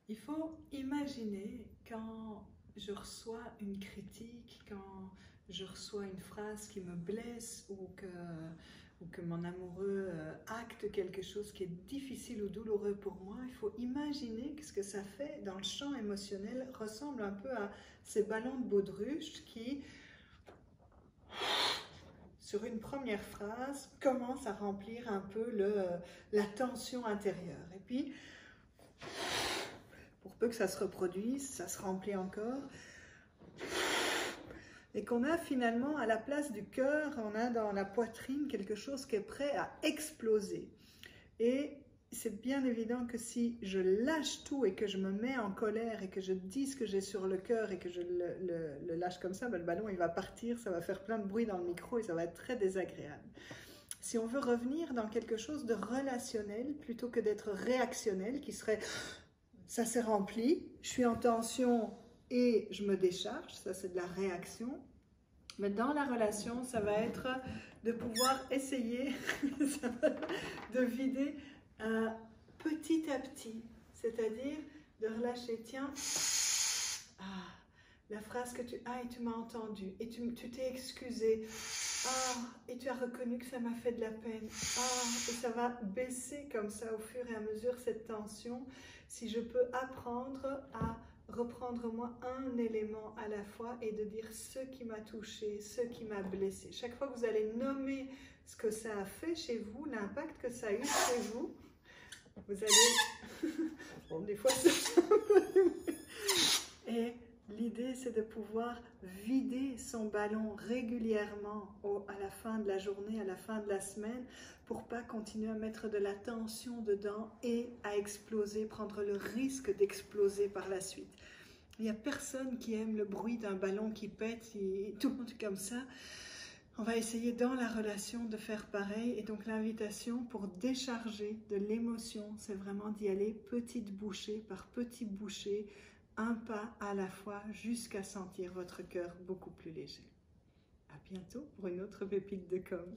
Il faut imaginer quand je reçois une critique, quand je reçois une phrase qui me blesse ou que mon amoureux acte quelque chose qui est difficile ou douloureux pour moi, il faut imaginer que ce que ça fait dans le champ émotionnel ressemble un peu à ces ballons de baudruche qui, sur une première phrase, commencent à remplir un peu la tension intérieure. Et puis, pour peu que ça se reproduise, ça se remplit encore. Et qu'on a finalement, à la place du cœur, on a dans la poitrine quelque chose qui est prêt à exploser. Et c'est bien évident que si je lâche tout et que je me mets en colère et que je dis ce que j'ai sur le cœur et que je le lâche comme ça, ben le ballon il va partir, ça va faire plein de bruit dans le micro et ça va être très désagréable. Si on veut revenir dans quelque chose de relationnel plutôt que d'être réactionnel, qui serait ça s'est rempli, je suis en tension et je me décharge, ça c'est de la réaction. Mais dans la relation, ça va être de pouvoir essayer de vider petit à petit, c'est-à-dire de relâcher, tiens, la phrase que tu as et tu m'as entendu et tu t'es excusé, et tu as reconnu que ça m'a fait de la peine, et ça va baisser comme ça au fur et à mesure cette tension. Si je peux apprendre à reprendre moi un élément à la fois et de dire ce qui m'a touché, ce qui m'a blessé. Chaque fois que vous allez nommer ce que ça a fait chez vous, l'impact que ça a eu chez vous, vous allez... bon, des fois c'est... Et l'idée, c'est de pouvoir vider son ballon régulièrement à la fin de la journée, à la fin de la semaine, pour pas continuer à mettre de la tension dedans et à exploser, prendre le risque d'exploser par la suite. Il n'y a personne qui aime le bruit d'un ballon qui pète, et tout le monde est comme ça. On va essayer dans la relation de faire pareil. Et donc l'invitation pour décharger de l'émotion, c'est vraiment d'y aller petite bouchée par petite bouchée, un pas à la fois, jusqu'à sentir votre cœur beaucoup plus léger. À bientôt pour une autre pépite de com'.